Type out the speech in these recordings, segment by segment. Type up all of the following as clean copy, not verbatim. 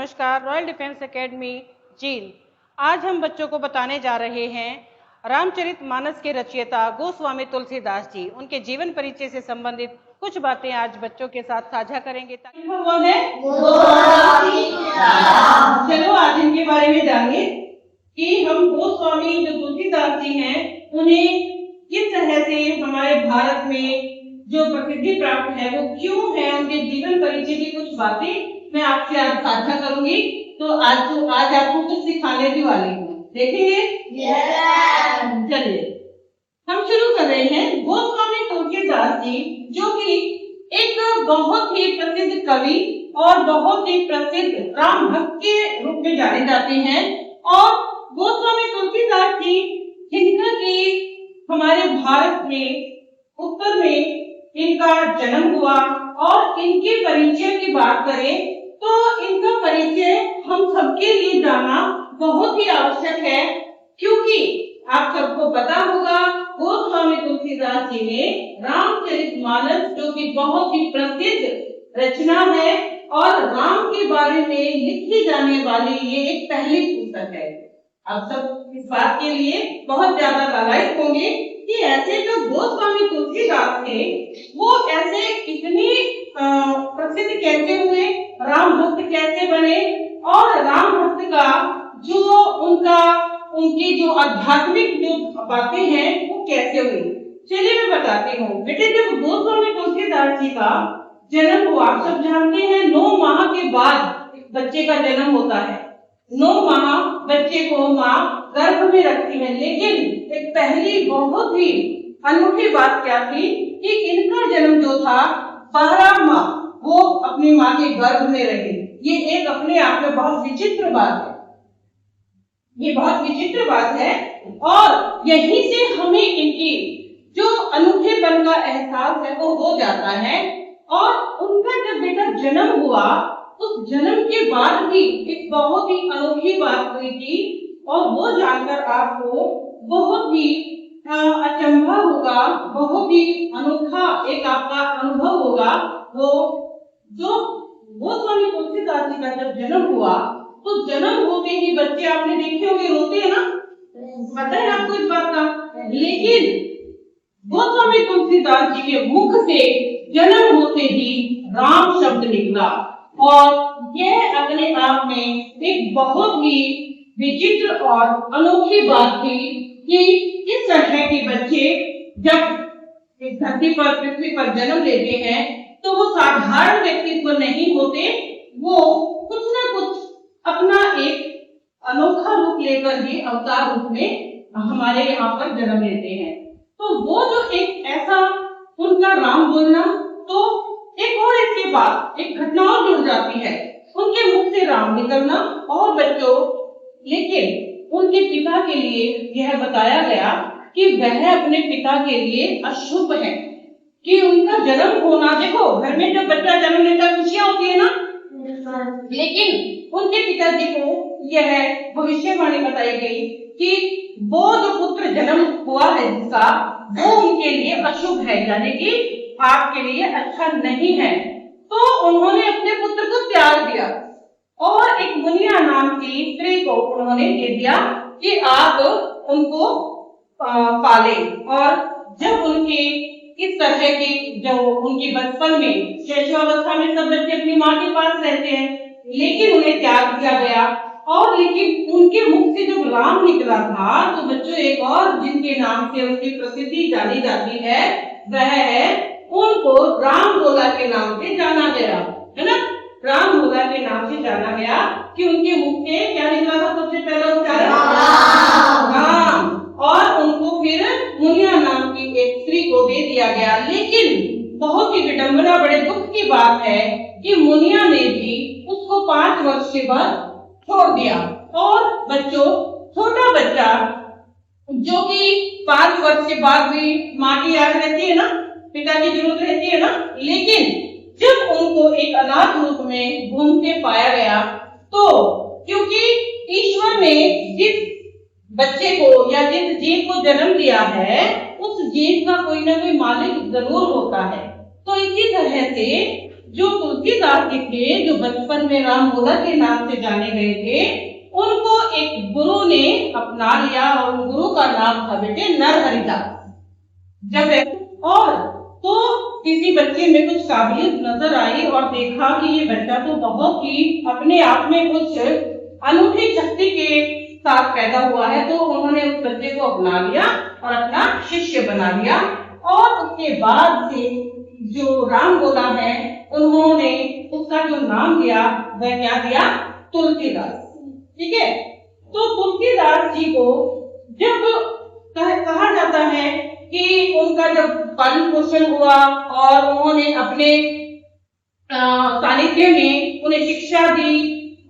नमस्कार। Royal defence academy Jind. आज हम बच्चों को बताने जा रहे हैं रामचरितमानस के रचयिता गोस्वामी तुलसीदास जी, उनके जीवन परिचय से संबंधित कुछ बातें आज बच्चों के साथ साझा करेंगे। वो है चलो आज इनके बारे में जानिए कि हम गोस्वामी जो तुलसीदास जी हैं उन्हें किस तरह से हमारे भारत में जो प्रसिद्धि प्राप्त है वो क्यों है, उनके जीवन परिचय की कुछ बातें मैं आपसे आज साझा करूंगी। तो आज आपको कुछ सिखाने भी वाली हूँ, देखेंगे? चलिए हम शुरू कर रहे हैं। गोस्वामी तुलसीदास जी जो कि एक बहुत ही प्रसिद्ध कवि और बहुत ही प्रसिद्ध राम भक्त के रूप में जाने जाते हैं। और गोस्वामी तुलसीदास जी जिनका की हमारे भारत में उत्तर में इनका जन्म हुआ और इनके परिचय की बात करें तो इनका परिचय हम सबके लिए जानना बहुत ही आवश्यक है, क्योंकि आप सबको पता होगा गोस्वामी तुलसीदास जी ने रामचरितमानस जो कि बहुत ही प्रसिद्ध रचना है और राम के बारे में लिखी जाने वाली ये एक पहली पुस्तक है। आप सब इस बात के लिए बहुत ज्यादा लालायित होंगे कि ऐसे जो गोस्वामी तुलसीदास थे वो ऐसे इतने प्रसिद्ध कैसे हुए, राम भक्त कैसे बने और राम भक्त का जो उनकी जो आध्यात्मिक जो बातें हैं वो कैसे हुई। चलिए मैं बताती हूँ। बेटे जब गोस्वामी तुलसीदास जी का जन्म हुआ, आप सब जानते हैं 9 माह के बाद एक बच्चे का जन्म होता है। 9 माह बच्चे को माँ गर्भ में रखती है, लेकिन एक पहली बहुत ही अनूठी बात क्या थी कि इनका जन्म जो था 12 माह वो अपनी माँ के गर्भ में रहे। ये एक अपने आप में बहुत विचित्र बात है, ये बहुत विचित्र बात है। और यहीं से हमें इनकी जो अनूठेपन का एहसास है वो हो जाता है। और उनका जब बेटा जन्म हुआ उस जन्म के बाद भी एक बहुत ही अनोखी बात हुई थी और वो जानकर आपको बहुत ही अचंभा होगा, बहुत ही अनोखा एक आपका अनुभव होगा। वो जो गोस्वामी तुलसीदास जी का जब जन्म हुआ तो जन्म होते ही बच्चे आपने देखे होंगे रोते हैं ना, पता है आपको इस बात का। लेकिन गोस्वामी तुलसीदास जी के मुख से जन्म होते ही राम शब्द निकला और यह अपने आप में एक बहुत ही विचित्र और अनोखी बात थी कि इस तरह के बच्चे जब इस धरती पर पृथ्वी पर जन्म लेते हैं तो वो साधारण व्यक्तित्व नहीं होते, वो कुछ ना कुछ अपना एक अनोखा रूप लेकर ही अवतार रूप में हमारे यहाँ पर जन्म लेते हैं। तो वो जो एक ऐसा उनका राम बोलना, तो एक और ऐसी बात एक घटना और जुड़ जाती है, उनके मुख से राम निकलना और बच्चों, लेकिन उनके पिता के लिए यह बताया गया कि वह अपने पिता के लिए अशुभ है, कि उनका जन्म होना, देखो घर में जब बच्चा जन्म लेता खुशियां होती है ना, लेकिन उनके पिताजी को यह भविष्यवाणी बताई गई कि वो जो पुत्र जन्म हुआ है जिसका, वो उनके लिए अशुभ है, यानी कि आपके लिए अच्छा नहीं है। तो उन्होंने अपने पुत्र को त्याग दिया और एक मुनिया नाम की स्त्री को उन्होंने दे दिया कि आप उनको पाले। और जब उनके इस तरह की जो उनकी बचपन में शैशवावस्था में सब बच्चे अपनी माँ के पास रहते हैं, लेकिन उन्हें त्याग दिया गया। और लेकिन उनके मुख से जब राम निकला था तो बच्चों एक और जिनके नाम से उनकी प्रसिद्धि जानी जाती है वह है, उनको राम भोला के नाम से जाना गया, है ना। राम भोला के नाम से जाना गया कि उनके मुख से क्या निकला था सबसे पहला उच्चारण, राम। और उनको फिर मुनिया नाम की एक स्त्री को दे दिया गया। लेकिन बहुत ही विडंबना, बड़े दुख की बात है कि मुनिया ने भी उसको 5 वर्ष के बाद छोड़ दिया। और बच्चों, छोटा बच्चा जो कि 5 वर्ष के बाद भी माँ की याद रहती है ना, पिता की जरूरत रहती है ना, लेकिन जब उनको एक अनाथ रूप में घूमते पाया गया, तो क्योंकि ईश्वर ने जिस बच्चे को या जिस जीव को जन्म दिया है उस जीव का कोई ना कोई मालिक जरूर होता है। तो इसी तरह से जो तुलसीदास जी थे, जो बचपन में राम गोला के नाम से जाने गए थे, उनको एक गुरु ने अपना लिया और गुरु का नाम था बेटे नरहरिदास। जब और तो किसी बच्चे में कुछ काबिलियत नजर आई और देखा कि ये बच्चा तो बहुत ही अपने आप में कुछ अनूठी शक्ति के साथ पैदा हुआ है, तो उन्होंने उस बच्चे को अपना लिया और अपना शिष्य बना लिया। और उसके बाद से जो राम गोला है, उन्होंने उसका जो नाम दिया वह क्या दिया, तुलसीदास। ठीक है, तो तुलसीदास जी को जब कहा जाता है कि उनका जब पालन पोषण हुआ और उन्होंने अपने सानिध्य में उन्हें शिक्षा दी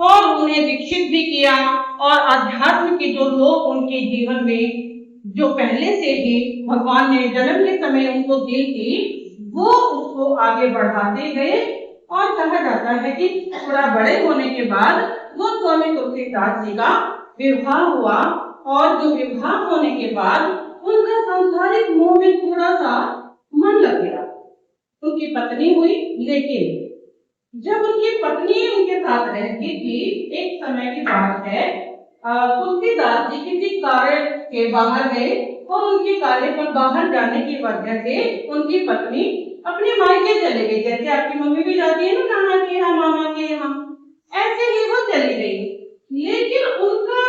और उन्हें दीक्षित भी किया, और अध्यात्म के जो लोग उनके जीवन में जो पहले से ही भगवान ने जन्म के समय उनको दी थी, वो उसको आगे बढ़ाते गए। और कहा जाता है कि थोड़ा बड़े होने के बाद गोस्वामी तुलसीदास जी का विवाह हुआ, और जो विवाह होने के बाद उनका सांसारिक मोह में थोड़ा सा मन लग गया। उनकी पत्नी हुई, लेकिन जब उनकी पत्नी उनके साथ रहती थी, एक समय की बात है, तुलसीदास जी किसी कार्य के बाहर गए और उनके कार्य पर बाहर जाने की वजह से उनकी पत्नी अपने मायके चले गई। जैसे आपकी मम्मी भी जाती है ना नाना के यहाँ, मामा के यहाँ, ऐसे ही वो चली गई। लेकिन उनका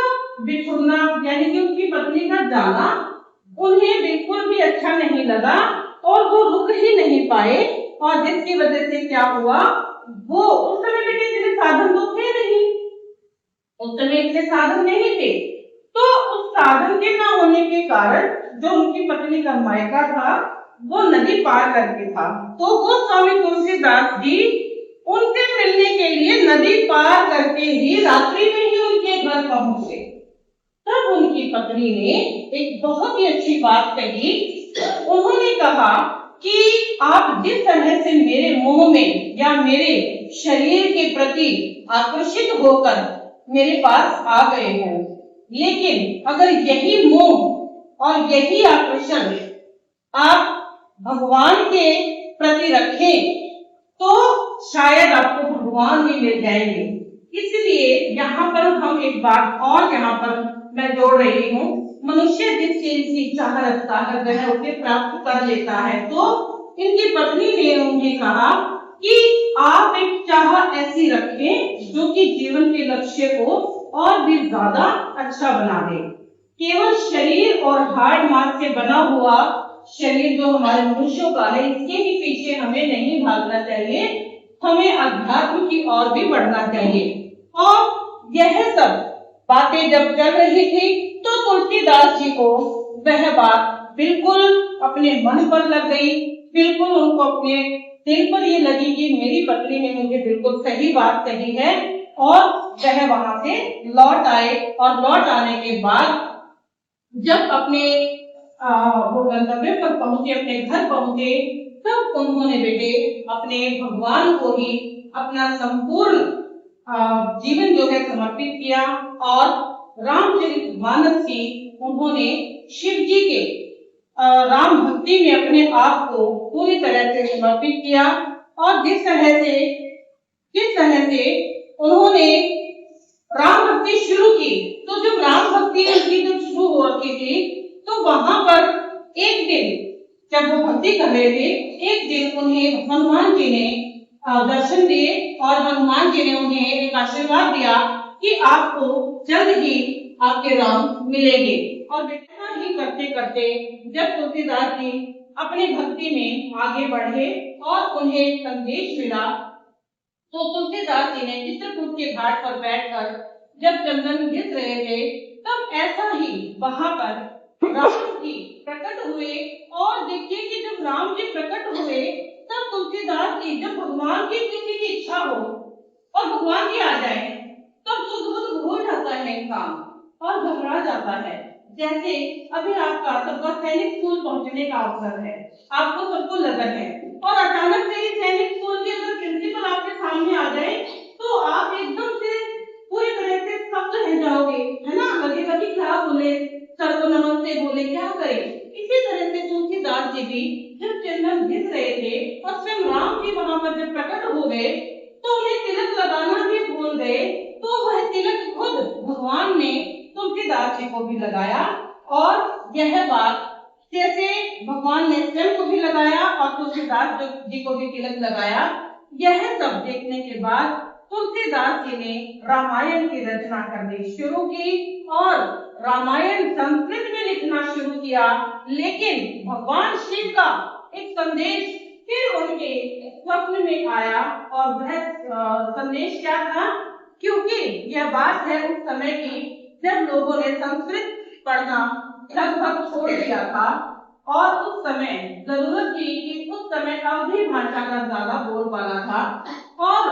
बिछुड़ना यानी कि उनकी पत्नी का जाना उन्हें बिल्कुल भी अच्छा नहीं लगा और वो रुक ही नहीं पाए, और जिसकी वजह से क्या हुआ, वो उस समय बेटे इतने साधन तो थे नहीं, उस समय इतने साधन नहीं थे, तो उस साधन के ना होने के कारण जो उनकी पत्नी का मायका था वो नदी पार करके था। तो वो स्वामी तुलसीदास जी उनसे मिलने के लिए नदी पार करके ही रात्रि में ही उनके घर पहुंचे। तब उनकी पत्नी ने एक बहुत ही अच्छी बात कही। उन्होंने कहा कि आप जिस तरह से मेरे मोह में या मेरे शरीर के प्रति आकर्षित होकर मेरे पास आ गए हैं, लेकिन अगर यही मोह और यही आकर्षण आप भगवान के प्रति रखें तो शायद आपको भगवान भी मिल जाएंगे। इसलिए यहाँ पर हम एक बात और यहाँ पर मैं जोड़ रही हूँ, मनुष्य जिस चीज की चाह रखता है वह उसे प्राप्त कर लेता है। तो इनकी पत्नी ने उन्हें कहा कि आप एक चाह ऐसी रखें जो कि जीवन के लक्ष्य को और भी ज्यादा अच्छा बना दे। केवल शरीर और हाड़ मांस से बना हुआ शरीर जो हमारे मनुष्यों का है, इसके ही पीछे हमें नहीं भागना चाहिए, हमें अध्यात्म की ओर भी बढ़ना चाहिए। और यह सब बातें जब चल रही थी तो तुलसीदास जी को वह बात बिल्कुल अपने मन पर लग गई, बिल्कुल उनको अपने दिल पर ये लगी कि मेरी पत्नी ने मुझे बिल्कुल सही बात कही है। और वह वहां से लौट आए, और लौट आने के बाद जब अपने वो गंतव्य पर पहुंचे, अपने घर पहुंचे, तब उन्होंने बेटे अपने भगवान को ही अपना संपूर्ण जीवन जो है समर्पित किया, और रामचरितमानस की उन्होंने शिव जी के राम भक्ति में अपने आप को पूरी तरह से समर्पित किया। और जिस तरह से उन्होंने राम भक्ति शुरू की, तो जब राम भक्ति उनकी जब शुरू होती थी तो वहां पर एक दिन जब वो भक्ति कर रहे थे, एक दिन उन्हें हनुमान जी ने दर्शन दिए, और हनुमान जी ने उन्हें एक आशीर्वाद दिया कि आपको जल्द ही आपके राम मिलेंगे। और ऐसा ही करते करते जब तुलसीदास जी अपनी भक्ति में आगे बढ़े और उन्हें संदेश मिला, तो तुलसीदास जी ने चित्रकूट के घाट पर बैठकर जब चंदन घिस रहे थे, तब ऐसा ही वहां पर राम जी प्रकट हुए। और देखिए कि जब राम जी प्रकट हुए तब तुलसीदास जी, जब भगवान की किसी की इच्छा हो और भगवान जी आ जाए तब सुध हो जाता है इंसान और घबरा जाता है। जैसे अभी आपका सबका सैनिक स्कूल पहुंचने का अवसर है, आपको सबको लगन है, और अचानक से सैनिक स्कूल के अगर प्रिंसिपल आपके सामने आ जाए तो आप एकदम से पूरी तरह से स्तब्ध रह जाओगे, है ना, लगेगा कि क्या बोले, सर को नमस्ते बोले, क्या करें। इसी तरह से तुलसीदास जी भी जब चंदन घिस रहे थे और स्वयं राम जी वहां पर जब प्रकट हो गए तो उन्हें तिलक लगाना भी भूल गए, तो वह तिलक खुद भगवान ने तुलसीदास जी को भी लगाया। और यह बात जैसे भगवान ने स्वयं को भी लगाया और तुलसीदास जी को भी तिलक लगाया, यह सब देखने के बाद तुलसीदास जी ने रामायण की रचना करनी शुरू की और रामायण संस्कृत में लिखना शुरू किया। लेकिन भगवान शिव का एक संदेश फिर उनके स्वप्न में आया और वह संदेश क्या था, क्योंकि यह बात है उस समय की जब लोगों ने संस्कृत पढ़ना लगभग छोड़ दिया था और उस समय जरूरत थी कि उस समय अवधी भाषा का ज्यादा बोलबाला था और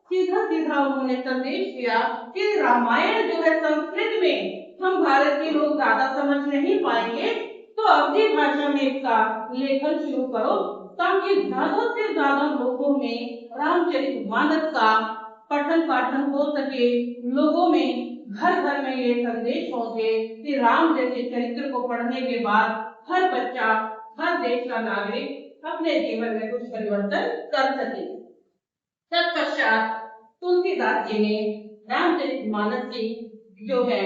सीधा सीधा उन्होंने संदेश दिया कि रामायण जो है संस्कृत में हम भारत के लोग ज्यादा समझ नहीं पाएंगे, तो अवधी भाषा में इसका लेखन शुरू करो ताकि ज्यादा से ज्यादा लोगों में रामचरितमानस का पठन पाठन हो सके, लोगों में घर घर में ये संदेश पहुंचे कि राम जैसे चरित्र को पढ़ने के बाद हर बच्चा, हर देश का नागरिक अपने जीवन में कुछ परिवर्तन कर सके। तत्पश्चात तुलसीदास जी ने रामचरितमानस की जो है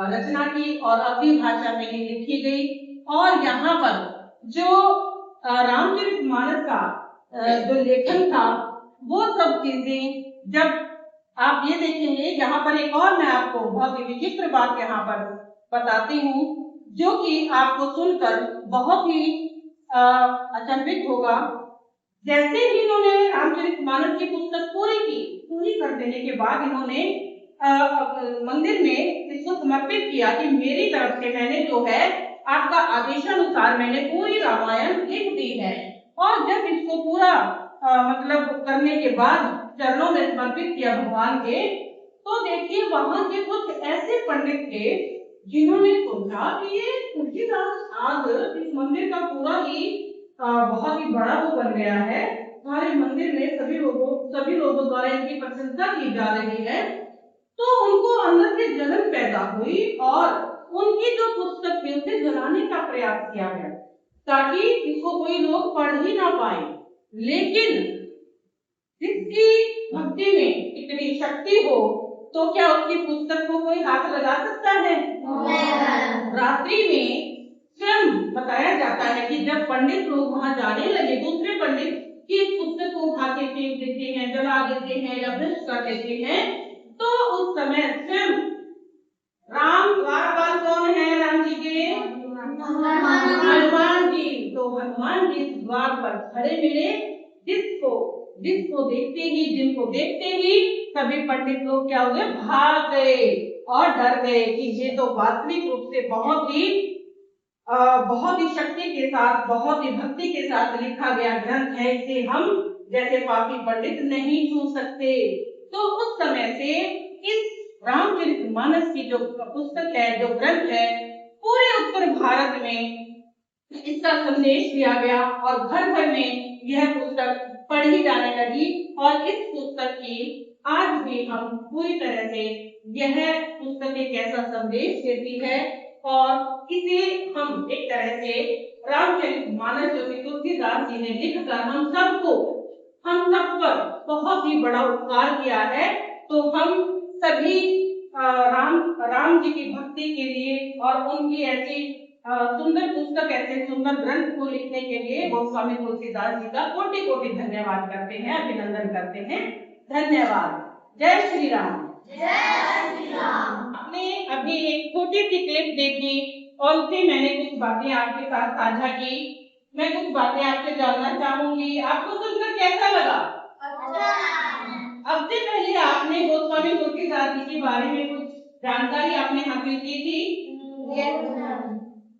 रचना की और अवधी भाषा में ही लिखी गई। और यहाँ पर जो रामचरितमानस का जो लेखन था वो सब चीजें जब आप ये देखेंगे, यहाँ पर एक और मैं आपको बहुत ही विचित्र बात यहाँ पर बताती हूँ जो कि आपको सुनकर बहुत ही अचंभित होगा। जैसे ही इन्होंने रामचरितमानस की पुस्तक पूरी कर देने के बाद इन्होंने मंदिर में इसको समर्पित किया कि मेरी तरफ से मैंने जो है आपका आदेशानुसार मैंने पूरी रामायण लिख दी है। और जब इसको पूरा मतलब करने के बाद चरणों में समर्पित किया भगवान के, तो देखिए वहां के कुछ ऐसे पंडित थे जिन्होंने सोचा कि ये तुलसीदास आज इस मंदिर का पूरा ही बहुत ही बड़ा वो बन गया है, हमारे मंदिर में सभी लोगों द्वारा इनकी प्रशंसा की जा रही है। तो उनको अंदर से जलन पैदा हुई और उनकी जो पुस्तक थी उसे जलाने का प्रयास किया गया ताकि इसको कोई लोग पढ़ ही ना पाए। लेकिन जिसकी भक्ति में इतनी शक्ति हो तो क्या उसकी पुस्तक को कोई हाथ लगा सकता है? रात्रि में स्वयं बताया जाता है कि जब पंडित लोग वहां जाने लगे, दूसरे पंडित की पुस्तक को उठा के फेंक देते हैं, जला देते हैं या भ्रष्ट कर देते हैं, तो उस समय स्वयं राम द्वारपाल कौन है राम जी के? हनुमान जी। तो हनुमान जी द्वार पर खड़े मिले, जिनको देखते ही सभी पंडित लोग क्या हुए, भाग गए और डर गए कि ये तो वास्तविक रूप से बहुत ही शक्ति के साथ, बहुत ही भक्ति के साथ लिखा गया ग्रंथ है, इसे हम जैसे पापी पंडित नहीं छू सकते। तो उस समय से इस रामचरितमानस की जो पुस्तक है, जो ग्रंथ है, पूरे उत्तर भारत में इसका संदेश दिया गया और घर घर में यह पुस्तक पढ़ी जाने लगी। और इस पुस्तक की आज भी हम पूरी तरह से यह पुस्तक एक ऐसा संदेश देती है और इसे हम एक तरह से रामचरितमानस जो कि तुलसीदास जी ने लिखकर हम सब पर बहुत ही बड़ा उपकार किया है। तो हम सभी राम जी की भक्ति के लिए और उनकी ऐसी सुंदर पुस्तक, ऐसे सुंदर ग्रंथ को लिखने के लिए गोस्वामी तुलसीदास जी का कोटि कोटि धन्यवाद करते हैं, अभिनंदन करते हैं। धन्यवाद। जय श्री राम। जय श्री राम। आपने अभी एक छोटी सी क्लिप देखी और उससे मैंने कुछ बातें आपके साथ साझा की। मैं कुछ बातें आपसे जानना चाहूंगी, आपको सुनकर कैसा लगा? अब से पहले आपने गोस्वामी तुलसीदास जी के बारे में कुछ जानकारी आपने हासिल की थी?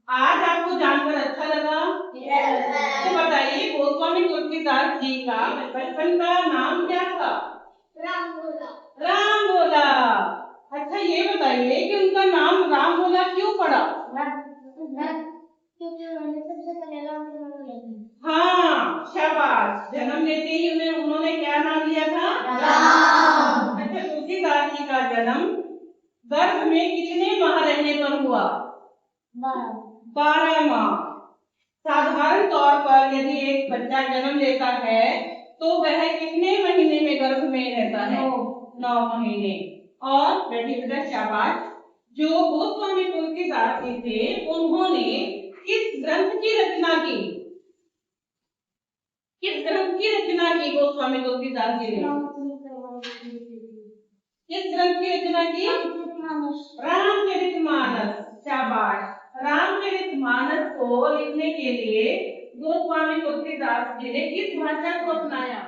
आज आपको जानकर अच्छा लगा? तो बताइए गोस्वामी तुलसीदास जी का बचपन का नाम क्या था? राम भोला। अच्छा ये बताइए कि उनका नाम राम भोला क्यों पड़ा? क्योंकि उन्होंने सबसे पहले राम का नाम लिया था। हाँ शाबाश, जन्म लेते ही उन्होंने क्या नाम लिया था? राम। अच्छा तुलसीदास जी का जन्म गर्भ में कितने माह रहने पर हुआ? 12। 12 माह। साधारण तौर पर यदि एक बच्चा जन्म लेता है तो वह कितने महीने में गर्भ में रहता है? 9 महीने। और बेटी बेटा शाबाश। जो गोस्वामी तुलसीदास जी थे उन्होंने किस ग्रंथ की रचना की? किस ग्रंथ की रचना की गोस्वामी तुलसीदास जी ने? किस ग्रंथ की रचना की? रामचरितमानस। शाबाश। रामचरितमानस को लिखने के लिए गोस्वामी तुलसीदास जी ने किस भाषा को अपनाया?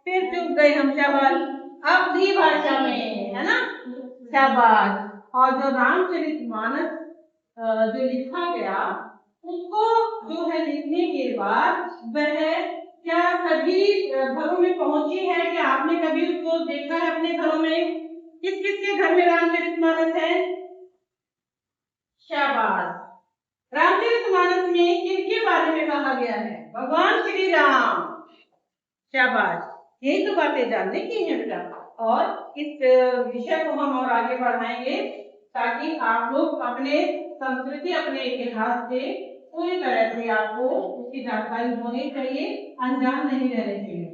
फिर चुप गए हम। शाबाश। अवधी भाषा में, है ना? शाबाश। और जो रामचरितमानस जो लिखा गया उसको जो है लिखने के बाद वह क्या सभी घरों में पहुंची है? क्या आपने कभी उसको देखा है अपने घरों में? किस किस के घर में रामचरितमानस है? शाबाश। रामचरितमानस में किनके बारे में कहा गया है? भगवान श्री राम। शाबाश। यही तो बातें जानने की है बेटा। और इस विषय को हम और आगे बढ़ाएंगे ताकि आप लोग अपने संस्कृति अपने इतिहास से पूरी तरह से आपको उसकी जानकारी होनी चाहिए, अनजान नहीं रहने चाहिए।